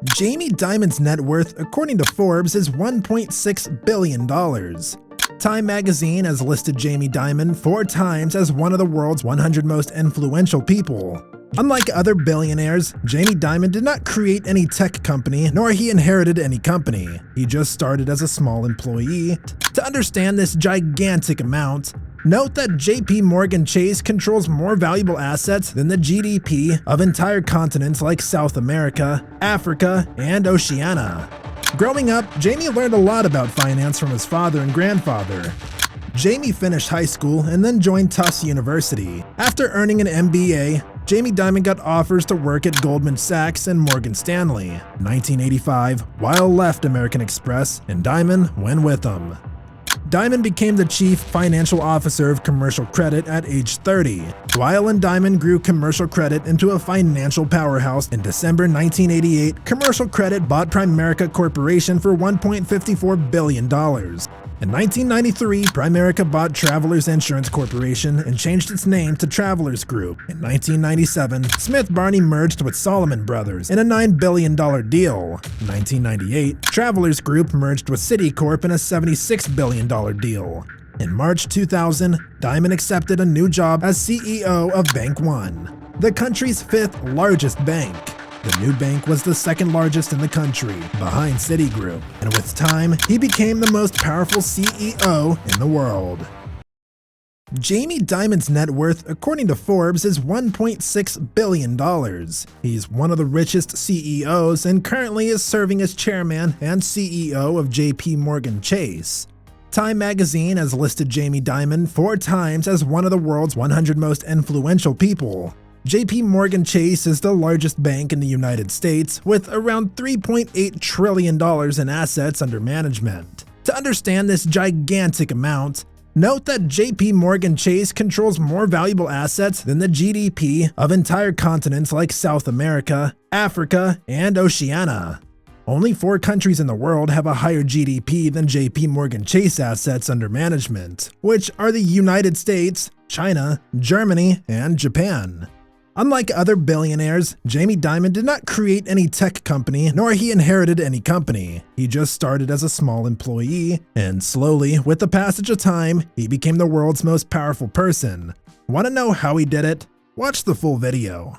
Jamie Dimon's net worth, according to Forbes, is $1.6 billion. Time magazine has listed Jamie Dimon 4 times as one of the world's 100 most influential people. Unlike other billionaires, Jamie Dimon did not create any tech company, nor he inherited any company. He just started as a small employee. To understand this gigantic amount, note that JPMorgan Chase controls more valuable assets than the GDP of entire continents like South America, Africa, and Oceania. Growing up, Jamie learned a lot about finance from his father and grandfather. Jamie finished high school and then joined Tufts University. After earning an MBA, Jamie Dimon got offers to work at Goldman Sachs and Morgan Stanley. In 1985, Weil left American Express and Dimon went with him. Dimon became the chief financial officer of commercial credit at age 30. Weil and Dimon grew commercial credit into a financial powerhouse. In December 1988, commercial credit bought Primerica Corporation for $1.54 billion. In 1993, Primerica bought Travelers Insurance Corporation and changed its name to Travelers Group. In 1997, Smith Barney merged with Salomon Brothers in a $9 billion deal. In 1998, Travelers Group merged with Citicorp in a $76 billion deal. In March 2000, Dimon accepted a new job as CEO of Bank One, the country's 5th largest bank. The new bank was the second largest in the country, behind Citigroup, and with time, he became the most powerful CEO in the world. Jamie Dimon's net worth, according to Forbes, is $1.6 billion. He's one of the richest CEOs and currently is serving as chairman and CEO of JPMorgan Chase. Time magazine has listed Jamie Dimon 4 times as one of the world's 100 most influential people. JPMorgan Chase is the largest bank in the United States, with around $3.8 trillion in assets under management. To understand this gigantic amount, note that JPMorgan Chase controls more valuable assets than the GDP of entire continents like South America, Africa, and Oceania. Only 4 countries in the world have a higher GDP than JPMorgan Chase assets under management, which are the United States, China, Germany, and Japan. Unlike other billionaires, Jamie Dimon did not create any tech company, nor he inherited any company. He just started as a small employee, and slowly, with the passage of time, he became the world's most powerful person. Want to know how he did it? Watch the full video.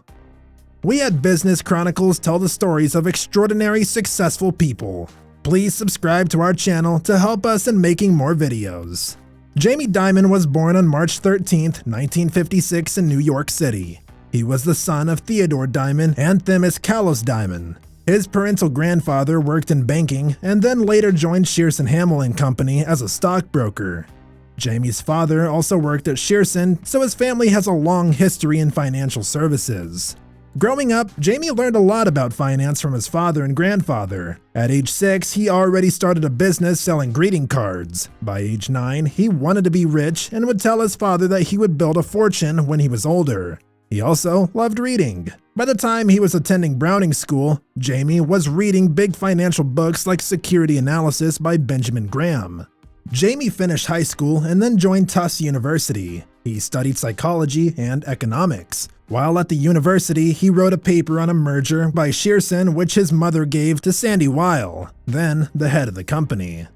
We at Business Chronicles tell the stories of extraordinary, successful people. Please subscribe to our channel to help us in making more videos. Jamie Dimon was born on March 13, 1956 in New York City. He was the son of Theodore Dimon and Themis Kalos Dimon. His parental grandfather worked in banking and then later joined Shearson Hamel & Company as a stockbroker. Jamie's father also worked at Shearson, so his family has a long history in financial services. Growing up, Jamie learned a lot about finance from his father and grandfather. At age 6, he already started a business selling greeting cards. By age 9, he wanted to be rich and would tell his father that he would build a fortune when he was older. He also loved reading. By the time he was attending Browning School, Jamie was reading big financial books like Security Analysis by Benjamin Graham. Jamie finished high school and then joined Tufts University. He studied psychology and economics. While at the university, he wrote a paper on a merger by Shearson which his mother gave to Sandy Weil, then the head of the company.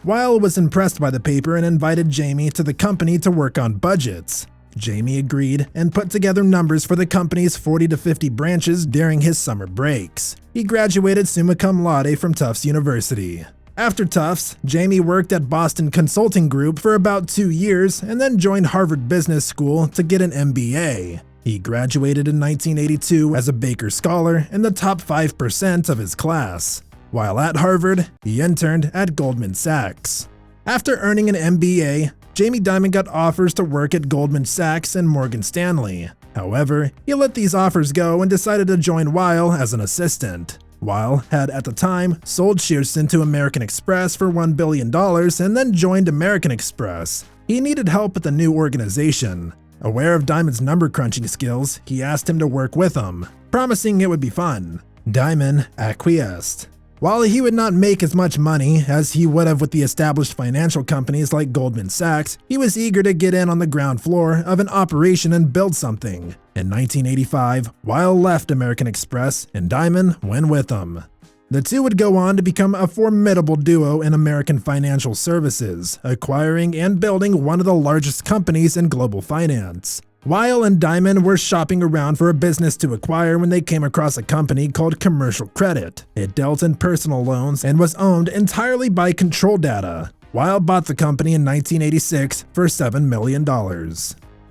Weil was impressed by the paper and invited Jamie to the company to work on budgets. Jamie agreed and put together numbers for the company's 40 to 50 branches during his summer breaks. He graduated summa cum laude from Tufts University. After Tufts, Jamie worked at Boston Consulting Group for about 2 years and then joined Harvard Business School to get an MBA. He graduated in 1982 as a Baker Scholar in the top 5% of his class. While at Harvard, he interned at Goldman Sachs. After earning an MBA, Jamie Dimon got offers to work at Goldman Sachs and Morgan Stanley. However, he let these offers go and decided to join Weil as an assistant. Weil had at the time sold Shearson to American Express for $1 billion and then joined American Express. He needed help with the new organization. Aware of Dimon's number crunching skills, he asked him to work with him, promising it would be fun. Dimon acquiesced. While he would not make as much money as he would have with the established financial companies like Goldman Sachs, he was eager to get in on the ground floor of an operation and build something. In 1985, Weil left American Express and Dimon went with him. The two would go on to become a formidable duo in American financial services, acquiring and building one of the largest companies in global finance. Weil and Dimon were shopping around for a business to acquire when they came across a company called Commercial Credit. It dealt in personal loans and was owned entirely by Control Data. Weil bought the company in 1986 for $7 million.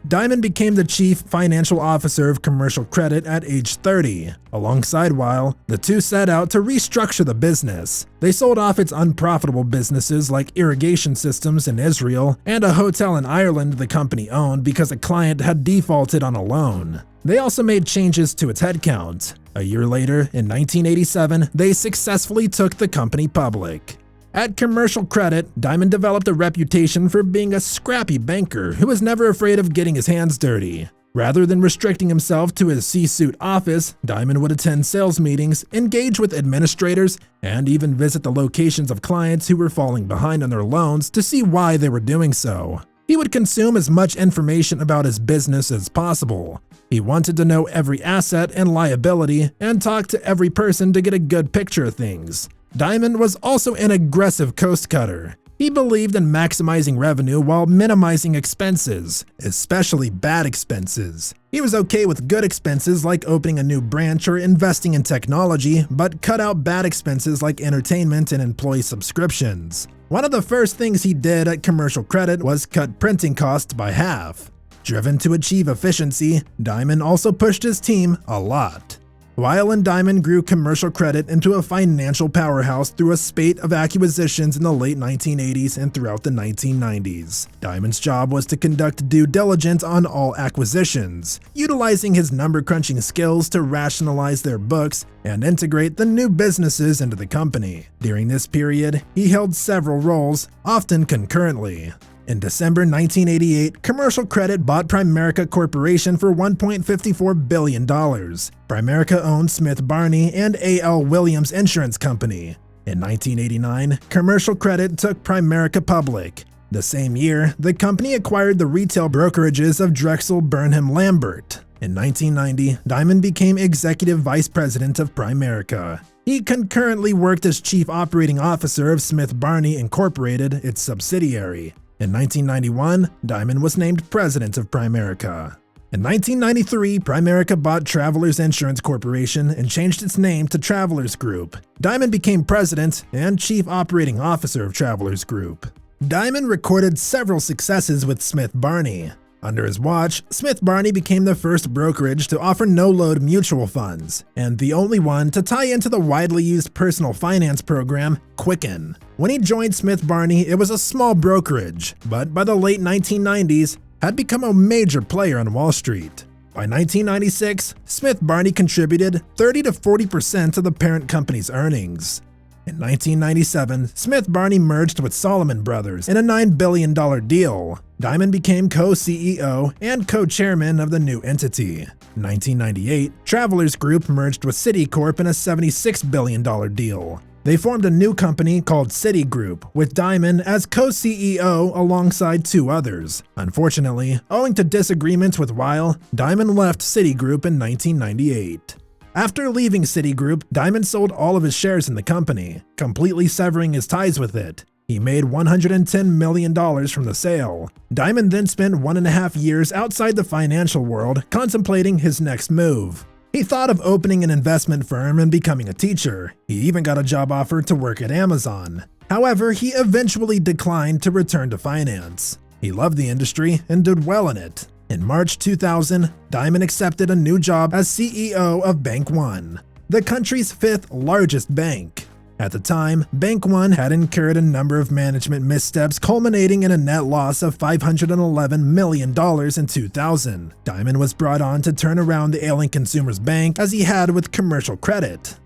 Dimon became the chief financial officer of Commercial Credit at age 30. Alongside Weil, the two set out to restructure the business. They sold off its unprofitable businesses like irrigation systems in Israel and a hotel in Ireland the company owned because a client had defaulted on a loan. They also made changes to its headcount. A year later, in 1987, they successfully took the company public. At Commercial Credit, Dimon developed a reputation for being a scrappy banker who was never afraid of getting his hands dirty. Rather than restricting himself to his C-suite office, Dimon would attend sales meetings, engage with administrators, and even visit the locations of clients who were falling behind on their loans to see why they were doing so. He would consume as much information about his business as possible. He wanted to know every asset and liability and talk to every person to get a good picture of things. Dimon was also an aggressive coast-cutter. He believed in maximizing revenue while minimizing expenses, especially bad expenses. He was okay with good expenses like opening a new branch or investing in technology, but cut out bad expenses like entertainment and employee subscriptions. One of the first things he did at Commercial Credit was cut printing costs by half. Driven to achieve efficiency, Dimon also pushed his team a lot. Weil and Dimon grew Commercial Credit into a financial powerhouse through a spate of acquisitions in the late 1980s and throughout the 1990s. Dimon's job was to conduct due diligence on all acquisitions, utilizing his number-crunching skills to rationalize their books and integrate the new businesses into the company. During this period, he held several roles, often concurrently. In December 1988, Commercial Credit bought Primerica Corporation for $1.54 billion. Primerica owned Smith Barney and A.L. Williams Insurance Company. In 1989, Commercial Credit took Primerica public. The same year, the company acquired the retail brokerages of Drexel Burnham Lambert. In 1990, Dimon became Executive Vice President of Primerica. He concurrently worked as Chief Operating Officer of Smith Barney Incorporated, its subsidiary. In 1991, Dimon was named President of Primerica. In 1993, Primerica bought Travelers Insurance Corporation and changed its name to Travelers Group. Dimon became President and Chief Operating Officer of Travelers Group. Dimon recorded several successes with Smith Barney. Under his watch, Smith Barney became the first brokerage to offer no-load mutual funds, and the only one to tie into the widely used personal finance program, Quicken. When he joined Smith Barney, it was a small brokerage, but by the late 1990s, had become a major player on Wall Street. By 1996, Smith Barney contributed 30 to 40% of the parent company's earnings. In 1997, Smith Barney merged with Salomon Brothers in a $9 billion deal. Dimon became co-CEO and co-chairman of the new entity. In 1998, Travelers Group merged with Citicorp in a $76 billion deal. They formed a new company called Citigroup, with Dimon as co-CEO alongside two others. Unfortunately, owing to disagreements with Weil, Dimon left Citigroup in 1998. After leaving Citigroup, Dimon sold all of his shares in the company, completely severing his ties with it. He made $110 million from the sale. Dimon then spent 1.5 years outside the financial world contemplating his next move. He thought of opening an investment firm and becoming a teacher. He even got a job offer to work at Amazon. However, he eventually declined to return to finance. He loved the industry and did well in it. In March 2000, Dimon accepted a new job as CEO of Bank One, the country's 5th largest bank. At the time, Bank One had incurred a number of management missteps culminating in a net loss of $511 million in 2000. Dimon was brought on to turn around the ailing consumers bank as he had with Commercial Credit.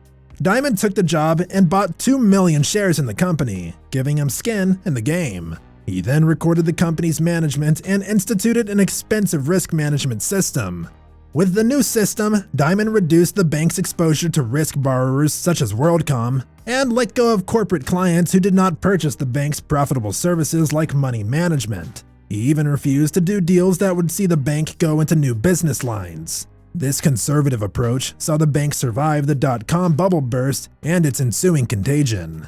Dimon took the job and bought 2 million shares in the company, giving him skin in the game. He then recorded the company's management and instituted an expensive risk management system. With the new system, Dimon reduced the bank's exposure to risk borrowers such as WorldCom and let go of corporate clients who did not purchase the bank's profitable services like money management. He even refused to do deals that would see the bank go into new business lines. This conservative approach saw the bank survive the dot-com bubble burst and its ensuing contagion.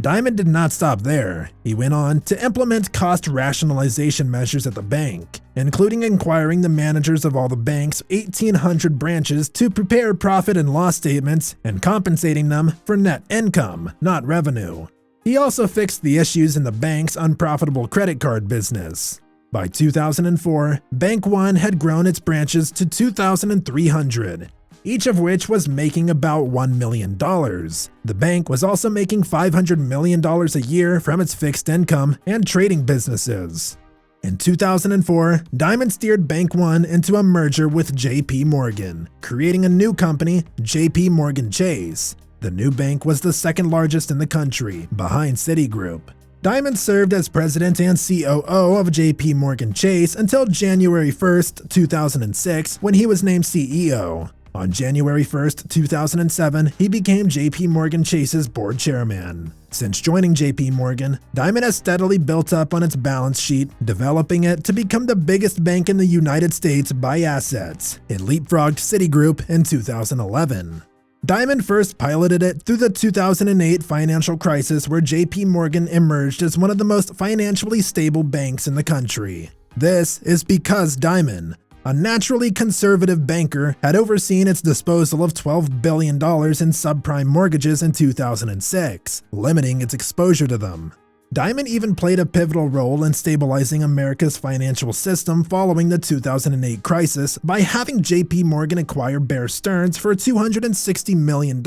Dimon did not stop there. He went on to implement cost rationalization measures at the bank, including acquiring the managers of all the bank's 1,800 branches to prepare profit and loss statements and compensating them for net income, not revenue. He also fixed the issues in the bank's unprofitable credit card business. By 2004, Bank One had grown its branches to 2,300. Each of which was making about $1 million. The bank was also making $500 million a year from its fixed income and trading businesses. In 2004, Dimon steered Bank One into a merger with JPMorgan, creating a new company, JPMorgan Chase. The new bank was the second largest in the country, behind Citigroup. Dimon served as president and COO of JPMorgan Chase until January 1, 2006, when he was named CEO. On January 1, 2007, he became JPMorgan Chase's board chairman. Since joining JPMorgan, Dimon has steadily built up on its balance sheet, developing it to become the biggest bank in the United States by assets. It leapfrogged Citigroup in 2011. Dimon first piloted it through the 2008 financial crisis, where JPMorgan emerged as one of the most financially stable banks in the country. This is because Dimon, a naturally conservative banker, had overseen its disposal of $12 billion in subprime mortgages in 2006, limiting its exposure to them. Dimon even played a pivotal role in stabilizing America's financial system following the 2008 crisis by having JPMorgan acquire Bear Stearns for $260 million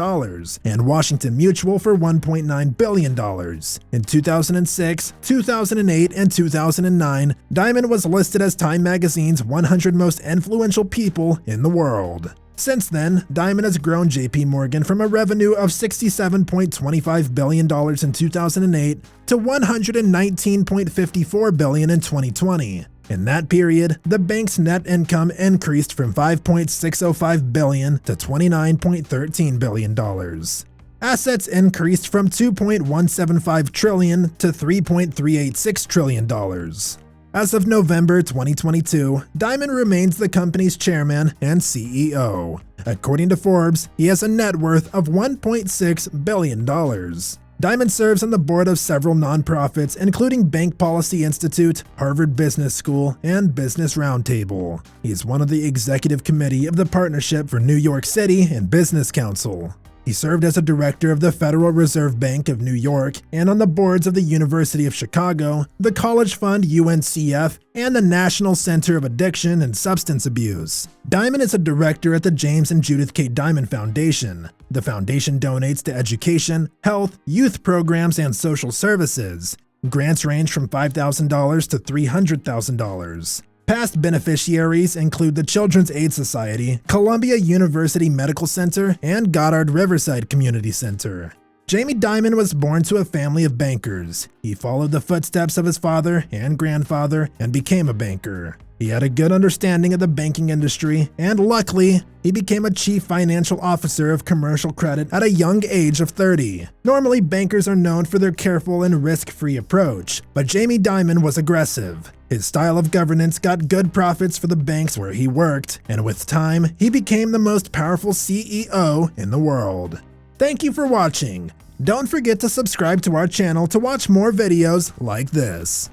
and Washington Mutual for $1.9 billion. In 2006, 2008, and 2009, Dimon was listed as Time Magazine's 100 most influential people in the world. Since then, Dimon has grown JPMorgan from a revenue of $67.25 billion in 2008 to $119.54 billion in 2020. In that period, the bank's net income increased from $5.605 billion to $29.13 billion. Assets increased from $2.175 trillion to $3.386 trillion. As of November 2022, Dimon remains the company's chairman and CEO. According to Forbes, he has a net worth of $1.6 billion. Dimon serves on the board of several nonprofits, including Bank Policy Institute, Harvard Business School, and Business Roundtable. He is one of the executive committee of the Partnership for New York City and Business Council. He served as a director of the Federal Reserve Bank of New York and on the boards of the University of Chicago, the College Fund UNCF, and the National Center of Addiction and Substance Abuse. Dimon is a director at the James and Judith K. Dimon Foundation. The foundation donates to education, health, youth programs, and social services. Grants range from $5,000 to $300,000. Past beneficiaries include the Children's Aid Society, Columbia University Medical Center, and Goddard Riverside Community Center. Jamie Dimon was born to a family of bankers. He followed the footsteps of his father and grandfather and became a banker. He had a good understanding of the banking industry, and luckily, he became a chief financial officer of commercial credit at a young age of 30. Normally, bankers are known for their careful and risk-free approach, but Jamie Dimon was aggressive. His style of governance got good profits for the banks where he worked, and with time, he became the most powerful CEO in the world. Thank you for watching. Don't forget to subscribe to our channel to watch more videos like this.